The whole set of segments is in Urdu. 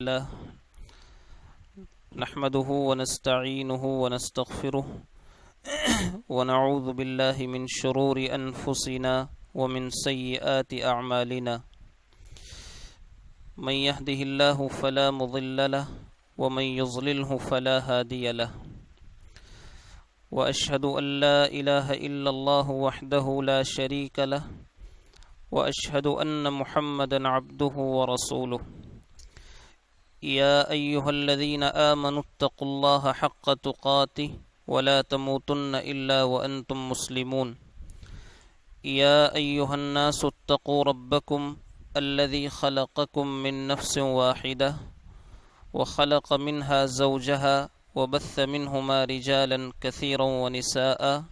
الله نحمده ونستعينه ونستغفره ونعوذ بالله من شرور أنفسنا ومن سيئات أعمالنا من يهده الله فلا مضل له ومن يضلله فلا هادي له وأشهد أن لا إله إلا الله وحده لا شريك له وأشهد أن محمدا عبده ورسوله يا أيها الذين آمنوا اتقوا الله حق تقاته ولا تموتن إلا وأنتم مسلمون يا أيها الناس اتقوا ربكم الذي خلقكم من نفس واحدة وخلق منها زوجها وبث منهما رجالا كثيرا ونساء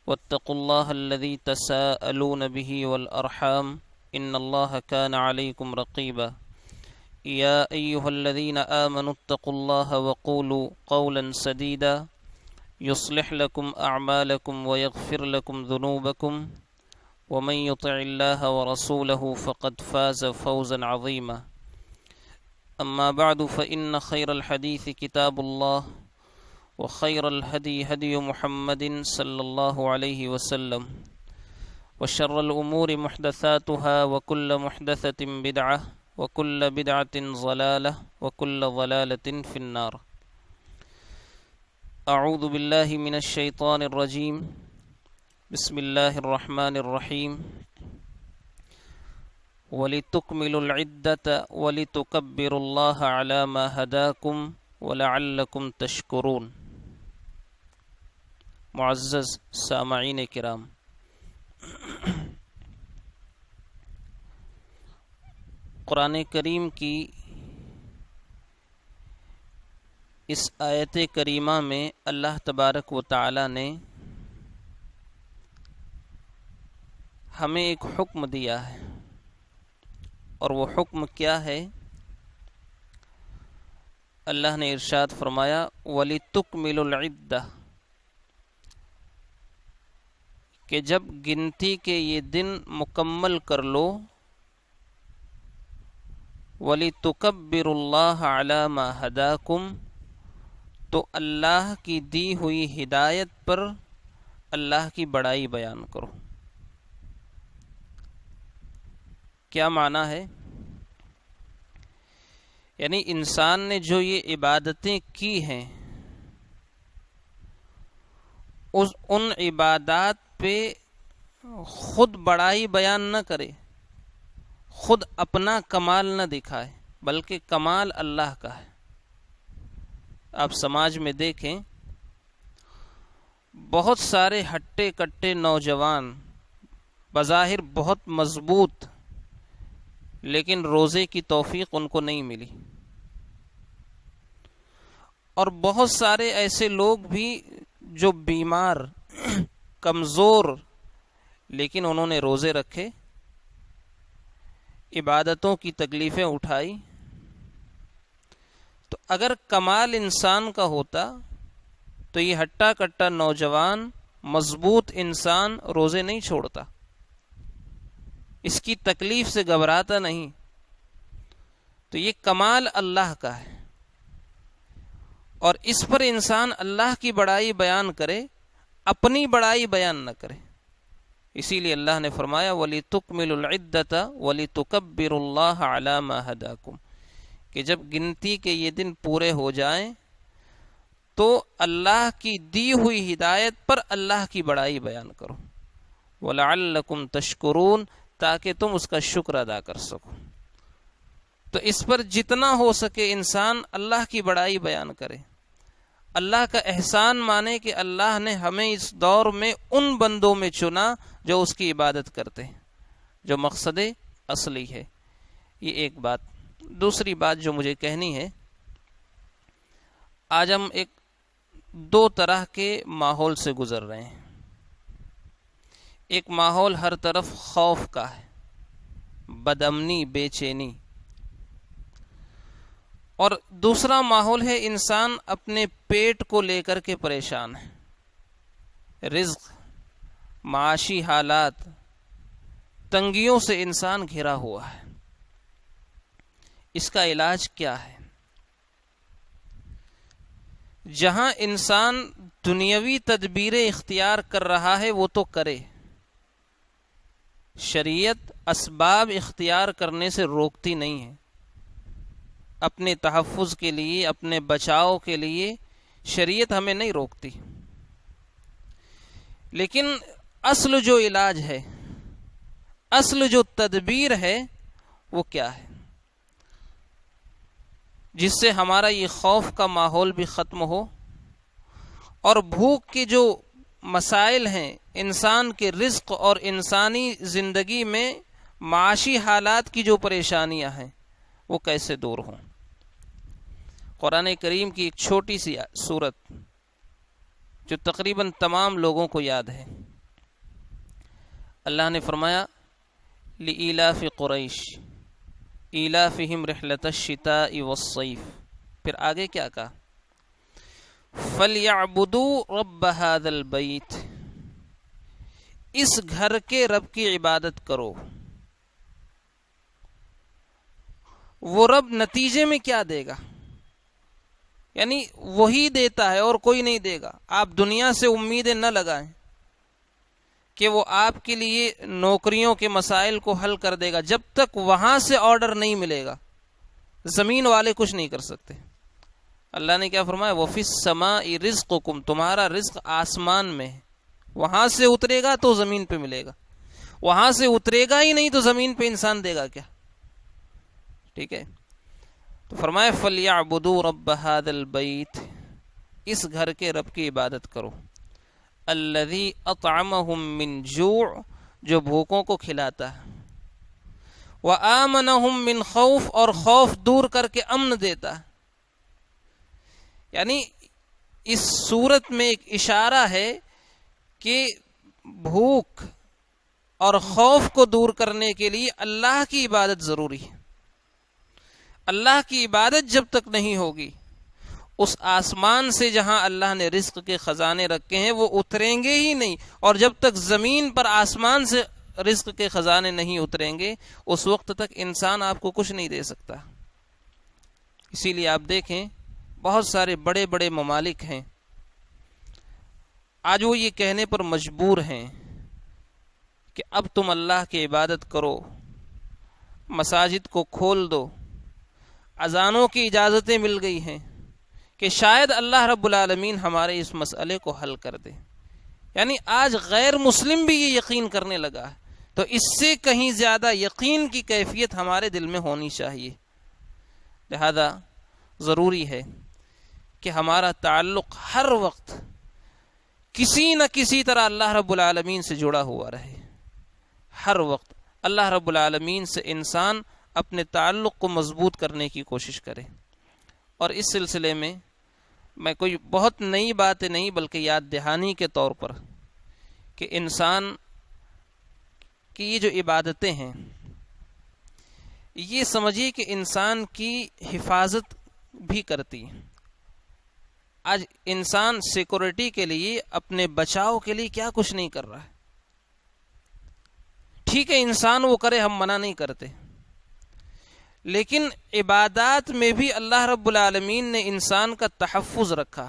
واتقوا الله الذي تساءلون به والأرحام إن الله كان عليكم رقيبا يا أيها الذين آمنوا اتقوا الله وقولوا قولا سديدا يصلح لكم أعمالكم ويغفر لكم ذنوبكم ومن يطع الله ورسوله فقد فاز فوزا عظيما أما بعد فإن خير الحديث كتاب الله وخير الهدي هدي محمد صلى الله عليه وسلم وشر الأمور محدثاتها وكل محدثة بدعة وكل بدعة ضلالة وكل ضلالة في النار أعوذ بالله من الشيطان الرجيم بسم الله الرحمن الرحيم ولتكملوا العدة ولتكبروا الله على ما هداكم ولعلكم تشكرون. معزز سامعین کرام، قرآن کریم کی اس آیت کریمہ میں اللہ تبارک و تعالی نے ہمیں ایک حکم دیا ہے، اور وہ حکم کیا ہے؟ اللہ نے ارشاد فرمایا وَلِتُكْمِلُوا الْعِدَّةَ، کہ جب گنتی کے یہ دن مکمل کر لو، وَلِتُكَبِّرُوا اللَّهَ عَلَى مَا هَدَاكُمْ، تو اللہ کی دی ہوئی ہدایت پر اللہ کی بڑائی بیان کرو۔ کیا معنی ہے؟ یعنی انسان نے جو یہ عبادتیں کی ہیں، ان عبادات پہ خود بڑائی بیان نہ کرے، خود اپنا کمال نہ دکھائے، بلکہ کمال اللہ کا ہے۔ آپ سماج میں دیکھیں، بہت سارے ہٹے کٹے نوجوان بظاہر بہت مضبوط، لیکن روزے کی توفیق ان کو نہیں ملی، اور بہت سارے ایسے لوگ بھی جو بیمار، کمزور، لیکن انہوں نے روزے رکھے، عبادتوں کی تکلیفیں اٹھائی۔ تو اگر کمال انسان کا ہوتا تو یہ ہٹا کٹا نوجوان مضبوط انسان روزے نہیں چھوڑتا، اس کی تکلیف سے گھبراتا نہیں۔ تو یہ کمال اللہ کا ہے، اور اس پر انسان اللہ کی بڑائی بیان کرے، اپنی بڑائی بیان نہ کرے۔ اسی لیے اللہ نے فرمایا وَلِتُكْمِلُوا الْعِدَّةَ وَلِتُكَبِّرُوا اللَّهَ عَلَى مَا هَدَاكُمْ، کہ جب گنتی کے یہ دن پورے ہو جائیں تو اللہ کی دی ہوئی ہدایت پر اللہ کی بڑائی بیان کرو، وَلَعَلَّكُمْ تَشْكُرُونَ، تاکہ تم اس کا شکر ادا کر سکو۔ تو اس پر جتنا ہو سکے انسان اللہ کی بڑائی بیان کرے، اللہ کا احسان مانے کہ اللہ نے ہمیں اس دور میں ان بندوں میں چنا جو اس کی عبادت کرتے ہیں، جو مقصد اصلی ہے۔ یہ ایک بات۔ دوسری بات جو مجھے کہنی ہے، آج ہم دو طرح کے ماحول سے گزر رہے ہیں۔ ایک ماحول ہر طرف خوف کا ہے، بدامنی، بے چینی، اور دوسرا ماحول ہے انسان اپنے پیٹ کو لے کر کے پریشان ہے، رزق، معاشی حالات، تنگیوں سے انسان گھرا ہوا ہے۔ اس کا علاج کیا ہے؟ جہاں انسان دنیاوی تدبیریں اختیار کر رہا ہے وہ تو کرے، شریعت اسباب اختیار کرنے سے روکتی نہیں ہے. اپنے تحفظ کے لیے، اپنے بچاؤ کے لیے شریعت ہمیں نہیں روکتی، لیکن اصل جو علاج ہے، اصل جو تدبیر ہے وہ کیا ہے، جس سے ہمارا یہ خوف کا ماحول بھی ختم ہو اور بھوک کے جو مسائل ہیں، انسان کے رزق اور انسانی زندگی میں معاشی حالات کی جو پریشانیاں ہیں وہ کیسے دور ہوں. قرآن کریم کی ایک چھوٹی سی سورت جو تقریباً تمام لوگوں کو یاد ہے. اللہ نے فرمایا لإیلاف قریش ایلافہم رحلۃ الشتاء والصیف. پھر آگے کیا کہا؟ فَلْيَعْبُدُوا رَبَّ هَذَا الْبَيْتِ، اس گھر کے رب کی عبادت کرو. وہ رب نتیجے میں کیا دے گا؟ یعنی وہی دیتا ہے اور کوئی نہیں دے گا. آپ دنیا سے امیدیں نہ لگائیں کہ وہ آپ کے لیے نوکریوں کے مسائل کو حل کر دے گا. جب تک وہاں سے آرڈر نہیں ملے گا زمین والے کچھ نہیں کر سکتے. اللہ نے کیا فرمایا؟ وَفِي السَّمَاءِ رِزْقُكُمْ، تمہارا رزق آسمان میں ہے. وہاں سے اترے گا تو زمین پہ ملے گا، وہاں سے اترے گا ہی نہیں تو زمین پہ انسان دے گا کیا؟ ٹھیک ہے، تو فرمایا فَلْيَعْبُدُوا رَبَّ هَذَا الْبَيْتِ، اس گھر کے رب کی عبادت کرو. الَّذِي أَطْعَمَهُم مِّن جُوع، جو بھوکوں کو کھلاتا ہے. وَآمَنَهُم مِّن خَوْف، اور خوف دور کر کے امن دیتا ہے. یعنی اس صورت میں ایک اشارہ ہے کہ بھوک اور خوف کو دور کرنے کے لیے اللہ کی عبادت ضروری ہے. اللہ کی عبادت جب تک نہیں ہوگی، اس آسمان سے جہاں اللہ نے رزق کے خزانے رکھے ہیں وہ اتریں گے ہی نہیں. اور جب تک زمین پر آسمان سے رزق کے خزانے نہیں اتریں گے اس وقت تک انسان آپ کو کچھ نہیں دے سکتا. اسی لیے آپ دیکھیں بہت سارے بڑے بڑے ممالک ہیں، آج وہ یہ کہنے پر مجبور ہیں کہ اب تم اللہ کی عبادت کرو، مساجد کو کھول دو، اذانوں کی اجازتیں مل گئی ہیں کہ شاید اللہ رب العالمین ہمارے اس مسئلے کو حل کر دے. یعنی آج غیر مسلم بھی یہ یقین کرنے لگا ہے. تو اس سے کہیں زیادہ یقین کی کیفیت ہمارے دل میں ہونی چاہیے. لہذا ضروری ہے کہ ہمارا تعلق ہر وقت کسی نہ کسی طرح اللہ رب العالمین سے جڑا ہوا رہے. ہر وقت اللہ رب العالمین سے انسان اپنے تعلق کو مضبوط کرنے کی کوشش کرے. اور اس سلسلے میں کوئی بہت نئی بات نہیں بلکہ یاد دہانی کے طور پر کہ انسان کی یہ جو عبادتیں ہیں یہ سمجھیے کہ انسان کی حفاظت بھی کرتی ہیں. آج انسان سیکورٹی کے لیے، اپنے بچاؤ کے لیے کیا کچھ نہیں کر رہا ہے. ٹھیک ہے انسان وہ کرے، ہم منع نہیں کرتے، لیکن عبادات میں بھی اللہ رب العالمین نے انسان کا تحفظ رکھا.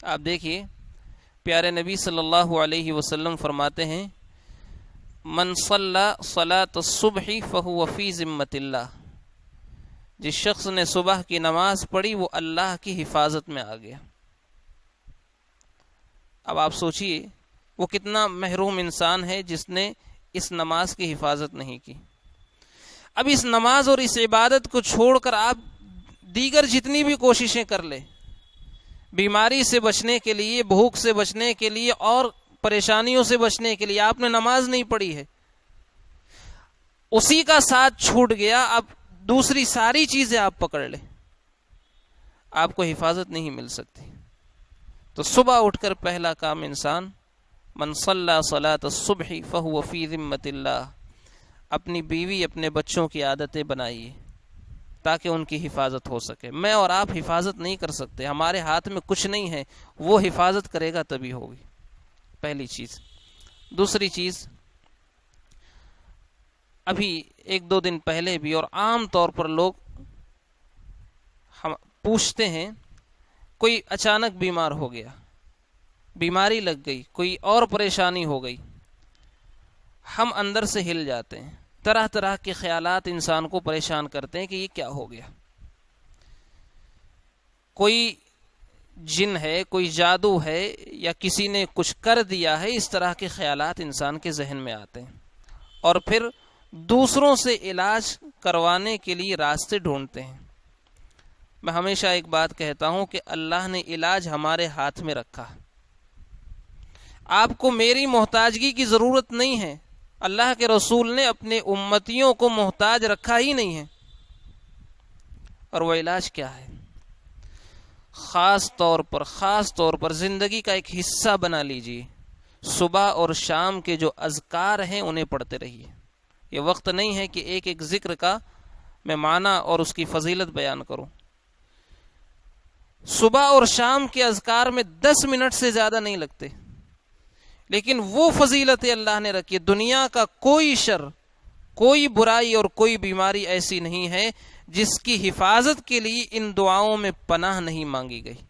آپ دیکھیے پیارے نبی صلی اللہ علیہ وسلم فرماتے ہیں من صلی صلاۃ الصبح فہو فی ذمۃ اللہ، جس شخص نے صبح کی نماز پڑھی وہ اللہ کی حفاظت میں آ گیا. اب آپ سوچئے وہ کتنا محروم انسان ہے جس نے اس نماز کی حفاظت نہیں کی. اب اس نماز اور اس عبادت کو چھوڑ کر آپ دیگر جتنی بھی کوششیں کر لیں، بیماری سے بچنے کے لیے، بھوک سے بچنے کے لیے اور پریشانیوں سے بچنے کے لیے آپ نے نماز نہیں پڑھی ہے، اسی کا ساتھ چھوٹ گیا. اب دوسری ساری چیزیں آپ پکڑ لیں، آپ کو حفاظت نہیں مل سکتی. تو صبح اٹھ کر پہلا کام انسان من صلی صلاۃ الصبح فہو فی ذمۃ اللہ، اپنی بیوی اپنے بچوں کی عادتیں بنائیے تاکہ ان کی حفاظت ہو سکے. میں اور آپ حفاظت نہیں کر سکتے، ہمارے ہاتھ میں کچھ نہیں ہے، وہ حفاظت کرے گا تبھی ہوگی. پہلی چیز. دوسری چیز، ابھی ایک دو دن پہلے بھی اور عام طور پر لوگ پوچھتے ہیں کوئی اچانک بیمار ہو گیا، بیماری لگ گئی، کوئی اور پریشانی ہو گئی، ہم اندر سے ہل جاتے ہیں، طرح طرح کے خیالات انسان کو پریشان کرتے ہیں کہ یہ کیا ہو گیا، کوئی جن ہے، کوئی جادو ہے، یا کسی نے کچھ کر دیا ہے، اس طرح کے خیالات انسان کے ذہن میں آتے ہیں، اور پھر دوسروں سے علاج کروانے کے لیے راستے ڈھونڈتے ہیں۔ میں ہمیشہ ایک بات کہتا ہوں کہ اللہ نے علاج ہمارے ہاتھ میں رکھا، آپ کو میری محتاجگی کی ضرورت نہیں ہے، اللہ کے رسول نے اپنے امتیوں کو محتاج رکھا ہی نہیں ہے۔ اور وہ علاج کیا ہے؟ خاص طور پر زندگی کا ایک حصہ بنا لیجیے، صبح اور شام کے جو اذکار ہیں انہیں پڑھتے رہیے۔ یہ وقت نہیں ہے کہ ایک ایک ذکر کا میں معنی اور اس کی فضیلت بیان کروں۔ صبح اور شام کے اذکار میں 10 منٹ سے زیادہ نہیں لگتے، لیکن وہ فضیلت اللہ نے رکھی۔ دنیا کا کوئی شر، کوئی برائی اور کوئی بیماری ایسی نہیں ہے جس کی حفاظت کے لیے ان دعاؤں میں پناہ نہیں مانگی گئی۔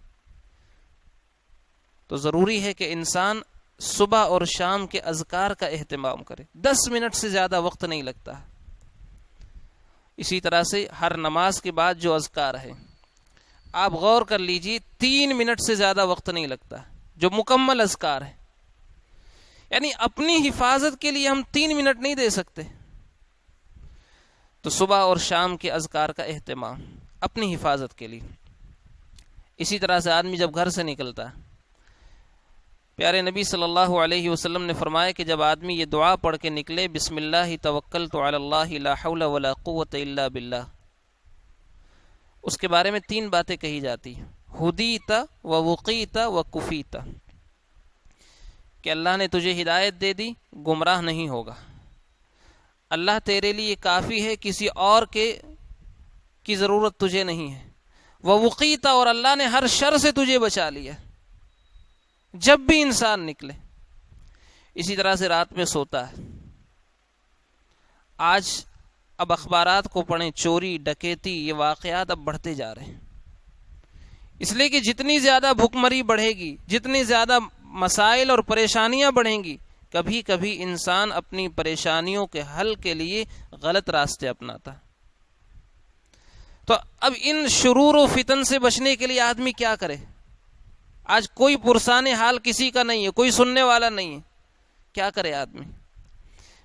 تو ضروری ہے کہ انسان صبح اور شام کے اذکار کا اہتمام کرے، 10 منٹ سے زیادہ وقت نہیں لگتا۔ اسی طرح سے ہر نماز کے بعد جو اذکار ہے آپ غور کر لیجیے، 3 منٹ سے زیادہ وقت نہیں لگتا جو مکمل اذکار ہے۔ یعنی اپنی حفاظت کے لیے ہم 3 منٹ نہیں دے سکتے۔ تو صبح اور شام کے اذکار کا اہتمام اپنی حفاظت کے لیے۔ اسی طرح سے آدمی جب گھر سے نکلتا ہے، پیارے نبی صلی اللہ علیہ وسلم نے فرمایا کہ جب آدمی یہ دعا پڑھ کے نکلے، بسم اللہ توکلت علی اللہ لا حول ولا قوت الا باللہ، اس کے بارے میں 3 باتیں کہی جاتی ہیں، ہدیت و وقیت و کفیت، کہ اللہ نے تجھے ہدایت دے دی، گمراہ نہیں ہوگا، اللہ تیرے لیے کافی ہے، کسی اور کی ضرورت تجھے نہیں ہے، وہ وقیت، اور اللہ نے ہر شر سے تجھے بچا لیا جب بھی انسان نکلے۔ اسی طرح سے رات میں سوتا ہے۔ آج اب اخبارات کو پڑھیں، چوری ڈکیتی یہ واقعات اب بڑھتے جا رہے ہیں، اس لیے کہ جتنی زیادہ بھوکمری بڑھے گی، جتنی زیادہ مسائل اور پریشانیاں بڑھیں گی، کبھی کبھی انسان اپنی پریشانیوں کے حل کے لیے غلط راستے اپناتا۔ تو اب ان شرور و فتن سے بچنے کے لیے آدمی کیا کرے؟ آج کوئی پرسان حال کسی کا نہیں ہے، کوئی سننے والا نہیں ہے، کیا کرے آدمی؟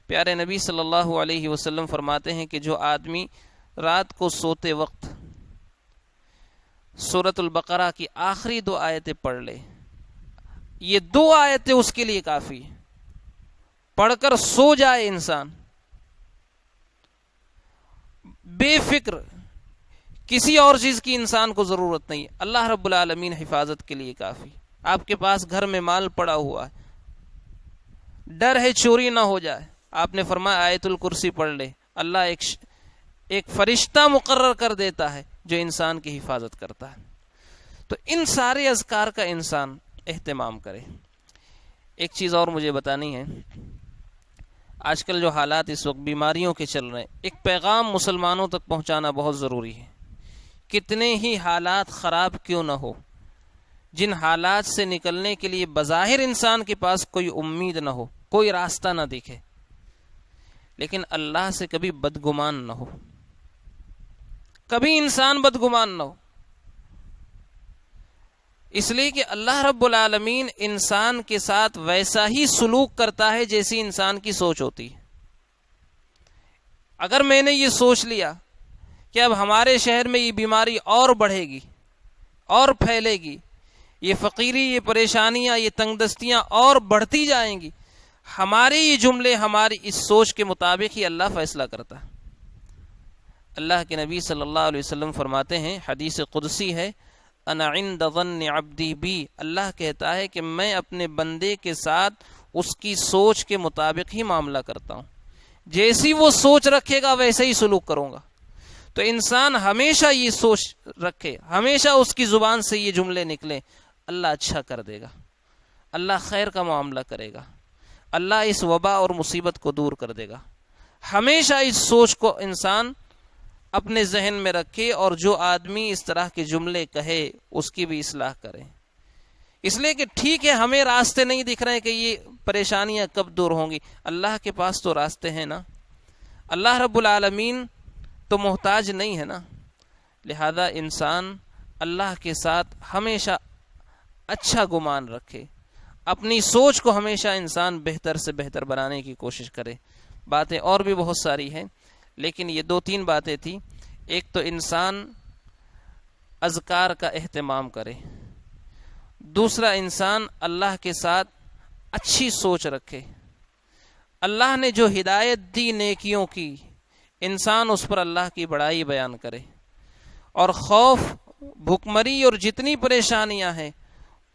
پیارے نبی صلی اللہ علیہ وسلم فرماتے ہیں کہ جو آدمی رات کو سوتے وقت سورۃ البقرہ کی آخری 2 آیتیں پڑھ لے، یہ 2 آیتیں اس کے لیے کافی ہیں، پڑھ کر سو جائے انسان بے فکر، کسی اور چیز کی انسان کو ضرورت نہیں، اللہ رب العالمین حفاظت کے لیے کافی۔ آپ کے پاس گھر میں مال پڑا ہوا ہے، ڈر ہے چوری نہ ہو جائے، آپ نے فرمایا آیت الکرسی پڑھ لے، اللہ ایک فرشتہ مقرر کر دیتا ہے جو انسان کی حفاظت کرتا ہے۔ تو ان سارے اذکار کا انسان اہتمام کرے۔ ایک چیز اور مجھے بتانی ہے، آج کل جو حالات اس وقت بیماریوں کے چل رہے ہیں، ایک پیغام مسلمانوں تک پہنچانا بہت ضروری ہے۔ کتنے ہی حالات خراب کیوں نہ ہو، جن حالات سے نکلنے کے لیے بظاہر انسان کے پاس کوئی امید نہ ہو، کوئی راستہ نہ دکھے، لیکن اللہ سے کبھی بدگمان نہ ہو، کبھی انسان بدگمان نہ ہو، اس لیے کہ اللہ رب العالمین انسان کے ساتھ ویسا ہی سلوک کرتا ہے جیسی انسان کی سوچ ہوتی ہے۔ اگر میں نے یہ سوچ لیا کہ اب ہمارے شہر میں یہ بیماری اور بڑھے گی اور پھیلے گی، یہ فقیری، یہ پریشانیاں، یہ تنگ دستیاں اور بڑھتی جائیں گی، ہمارے یہ جملے ہماری اس سوچ کے مطابق ہی اللہ فیصلہ کرتا ہے۔ اللہ کے نبی صلی اللہ علیہ وسلم فرماتے ہیں، حدیث قدسی ہے، انا عند ظن عبدی بی، اللہ کہتا ہے کہ میں اپنے بندے کے ساتھ اس کی سوچ کے مطابق ہی معاملہ کرتا ہوں، جیسی وہ سوچ رکھے گا ویسے ہی سلوک کروں گا۔ تو انسان ہمیشہ یہ سوچ رکھے، ہمیشہ اس کی زبان سے یہ جملے نکلیں، اللہ اچھا کر دے گا، اللہ خیر کا معاملہ کرے گا، اللہ اس وبا اور مصیبت کو دور کر دے گا۔ ہمیشہ اس سوچ کو انسان اپنے ذہن میں رکھے اور جو آدمی اس طرح کے جملے کہے اس کی بھی اصلاح کرے. اس لیے کہ ٹھیک ہے ہمیں راستے نہیں دکھ رہے ہیں کہ یہ پریشانیاں کب دور ہوں گی، اللہ کے پاس تو راستے ہیں نا. اللہ رب العالمین تو محتاج نہیں ہے نا. لہذا انسان اللہ کے ساتھ ہمیشہ اچھا گمان رکھے، اپنی سوچ کو ہمیشہ انسان بہتر سے بہتر بنانے کی کوشش کرے. باتیں اور بھی بہت ساری ہیں لیکن یہ 2-3 باتیں تھیں. ایک تو انسان اذکار کا اہتمام کرے، دوسرا انسان اللہ کے ساتھ اچھی سوچ رکھے. اللہ نے جو ہدایت دی نیکیوں کی، انسان اس پر اللہ کی بڑائی بیان کرے. اور خوف، بھوکمری اور جتنی پریشانیاں ہیں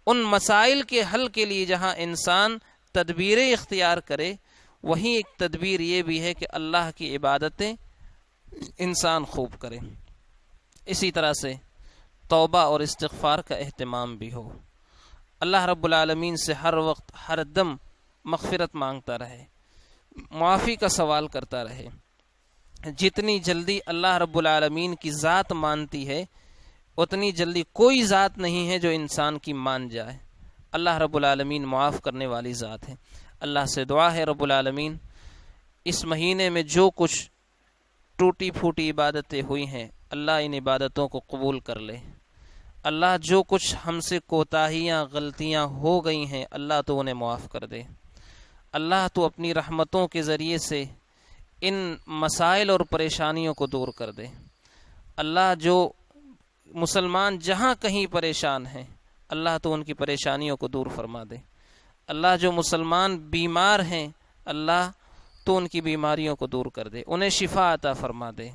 ان مسائل کے حل کے لیے جہاں انسان تدبیریں اختیار کرے، وہیں ایک تدبیر یہ بھی ہے کہ اللہ کی عبادتیں انسان خوب کرے. اسی طرح سے توبہ اور استغفار کا اہتمام بھی ہو. اللہ رب العالمین سے ہر وقت ہر دم مغفرت مانگتا رہے، معافی کا سوال کرتا رہے. جتنی جلدی اللہ رب العالمین کی ذات مانتی ہے اتنی جلدی کوئی ذات نہیں ہے جو انسان کی مان جائے. اللہ رب العالمین معاف کرنے والی ذات ہے. اللہ سے دعا ہے رب العالمین اس مہینے میں جو کچھ ٹوٹی پھوٹی عبادتیں ہوئی ہیں اللہ ان عبادتوں کو قبول کر لے. اللہ جو کچھ ہم سے کوتاہیاں غلطیاں ہو گئی ہیں اللہ تو انہیں معاف کر دے. اللہ تو اپنی رحمتوں کے ذریعے سے ان مسائل اور پریشانیوں کو دور کر دے. اللہ جو مسلمان جہاں کہیں پریشان ہیں اللہ تو ان کی پریشانیوں کو دور فرما دے. اللہ جو مسلمان بیمار ہیں اللہ تو ان کی بیماریوں کو دور کر دے، انہیں شفا عطا فرما دے.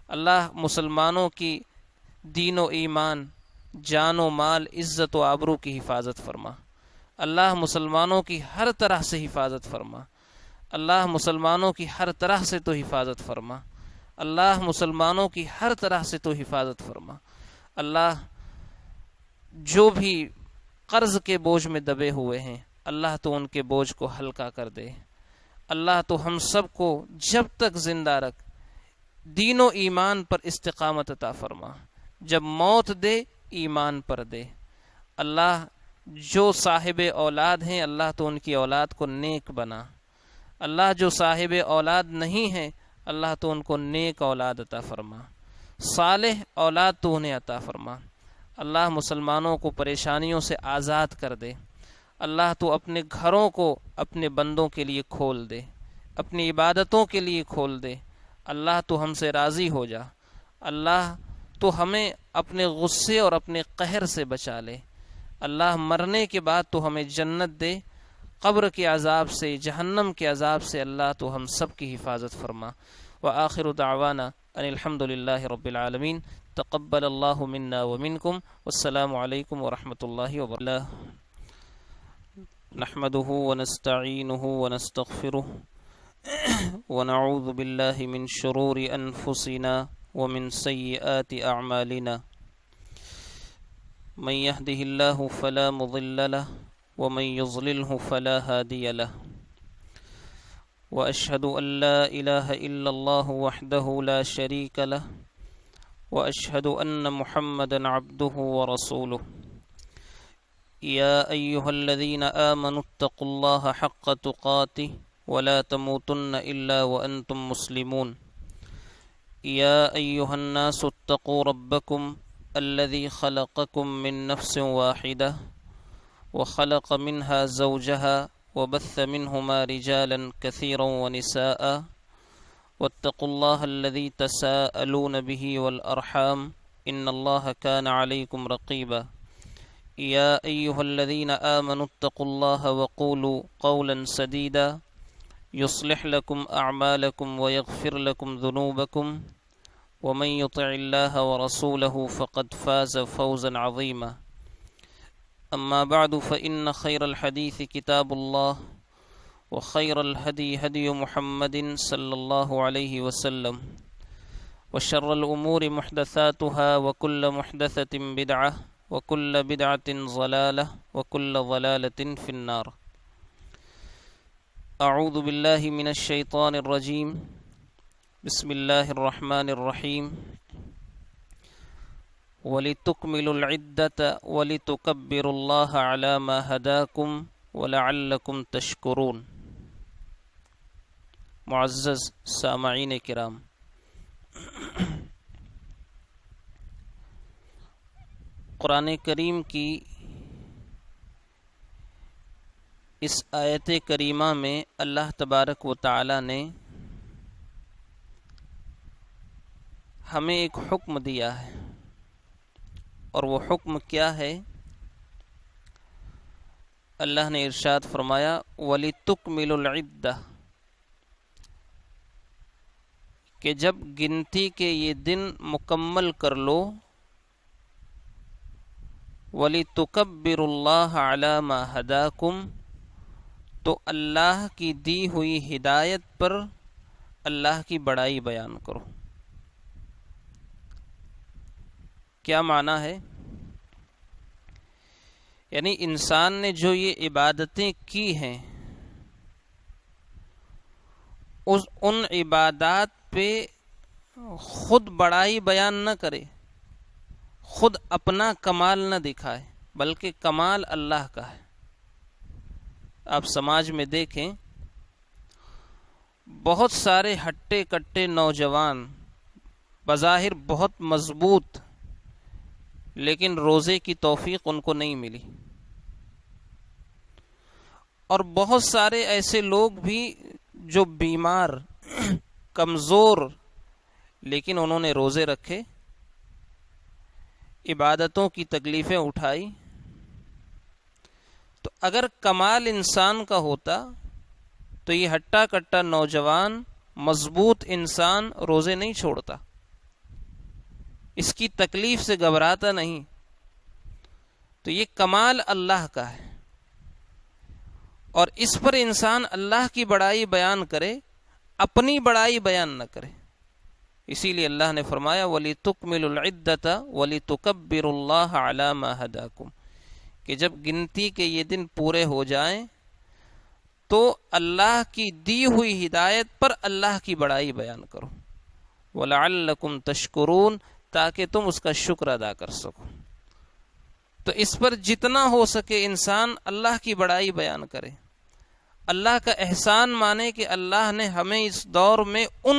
اللہ مسلمانوں کی دین و ایمان، جان و مال، عزت و آبرو کی حفاظت فرما. اللہ مسلمانوں کی ہر طرح سے حفاظت فرما. اللہ مسلمانوں کی ہر طرح سے تو حفاظت فرما. اللہ مسلمانوں کی ہر طرح سے تو حفاظت فرما. اللہ جو بھی قرض کے بوجھ میں دبے ہوئے ہیں اللہ تو ان کے بوجھ کو ہلکا کر دے. اللہ تو ہم سب کو جب تک زندہ رکھ دین و ایمان پر استقامت عطا فرما. جب موت دے ایمان پر دے. اللہ جو صاحب اولاد ہیں اللہ تو ان کی اولاد کو نیک بنا. اللہ جو صاحب اولاد نہیں ہیں اللہ تو ان کو نیک اولاد عطا فرما. صالح اولاد تو انہیں عطا فرما. اللہ مسلمانوں کو پریشانیوں سے آزاد کر دے. اللہ تو اپنے گھروں کو اپنے بندوں کے لیے کھول دے، اپنی عبادتوں کے لیے کھول دے. اللہ تو ہم سے راضی ہو جا. اللہ تو ہمیں اپنے غصے اور اپنے قہر سے بچا لے. اللہ مرنے کے بعد تو ہمیں جنت دے، قبر کے عذاب سے، جہنم کے عذاب سے اللہ تو ہم سب کی حفاظت فرما. وآخر دعوانا ان الحمد للہ رب العالمین. تقبل اللہ منا ومنکم والسلام علیکم ورحمۃ اللہ وبرکاتہ. نحمده ونستعینه ونستغفره ونعوذ باللہ من شرور انفسنا ومن سیئات اعمالنا. من يهده الله فلا مضل له ومن يضلله فلا هادي له. وأشهد أن لا إله إلا الله وحده لا شريك له وأشهد أن محمدا عبده ورسوله. يا أيها الذين آمنوا اتقوا الله حق تقاته ولا تموتن إلا وأنتم مسلمون. يا أيها الناس اتقوا ربكم الذي خلقكم من نفس واحدة وخلق منها زوجها وبث منهما رجالا كثيرا ونساء واتقوا الله الذي تساءلون به والأرحام إن الله كان عليكم رقيبا. يا أيها الذين آمنوا اتقوا الله وقولوا قولا سديدا يصلح لكم أعمالكم ويغفر لكم ذنوبكم ومن يطع الله ورسوله فقد فاز فوزا عظيما. أما بعد فإن خير الحديث كتاب الله وخير الهدي هدي محمد صلى الله عليه وسلم وشر الأمور محدثاتها وكل محدثة بدعة وكل بدعة ضلالة وكل ضلالة في النار. أعوذ بالله من الشيطان الرجيم. بسم اللہ الرحمن الرحیم وَلِتُكْمِلُوا الْعِدَّةَ وَلِتُكَبِّرُوا اللَّهَ عَلَى مَا هَدَاكُمْ وَلَعَلَّكُمْ تَشْكُرُونَ۔ معزز سامعین کرام، قرآن کریم کی اس آیت کریمہ میں اللہ تبارک و تعالی نے ہمیں ایک حکم دیا ہے، اور وہ حکم کیا ہے؟ اللہ نے ارشاد فرمایا وَلِتُكْمِلُوا الْعِدَّةَ، کہ جب گنتی کے یہ دن مکمل کر لو، وَلِتُكَبِّرُوا اللَّهَ عَلَى مَا هَدَاكُمْ، تو اللہ کی دی ہوئی ہدایت پر اللہ کی بڑائی بیان کرو۔ کیا معنی ہے؟ یعنی انسان نے جو یہ عبادتیں کی ہیں، ان عبادات پہ خود بڑائی بیان نہ کرے، خود اپنا کمال نہ دکھائے، بلکہ کمال اللہ کا ہے۔ آپ سماج میں دیکھیں، بہت سارے ہٹے کٹے نوجوان بظاہر بہت مضبوط، لیکن روزے کی توفیق ان کو نہیں ملی، اور بہت سارے ایسے لوگ بھی جو بیمار، کمزور، لیکن انہوں نے روزے رکھے، عبادتوں کی تکلیفیں اٹھائی۔ تو اگر کمال انسان کا ہوتا تو یہ ہٹا کٹا نوجوان مضبوط انسان روزے نہیں چھوڑتا، اس کی تکلیف سے گھبراتا نہیں۔ تو یہ کمال اللہ کا ہے، اور اس پر انسان اللہ کی بڑائی بیان کرے، اپنی بڑائی بیان نہ کرے۔ اسی لیے اللہ نے فرمایا وَلِتُكْمِلُوا الْعِدَّةَ وَلِتُكَبِّرُوا اللَّهَ عَلَى مَا هَدَاكُمْ، کہ جب گنتی کے یہ دن پورے ہو جائیں تو اللہ کی دی ہوئی ہدایت پر اللہ کی بڑائی بیان کرو، وَلَعَلَّكُمْ تَشْكُرُونَ، تاکہ تم اس کا شکر ادا کر سکو۔ تو اس پر جتنا ہو سکے انسان اللہ کی بڑائی بیان کرے، اللہ کا احسان مانے کہ اللہ نے ہمیں اس دور میں ان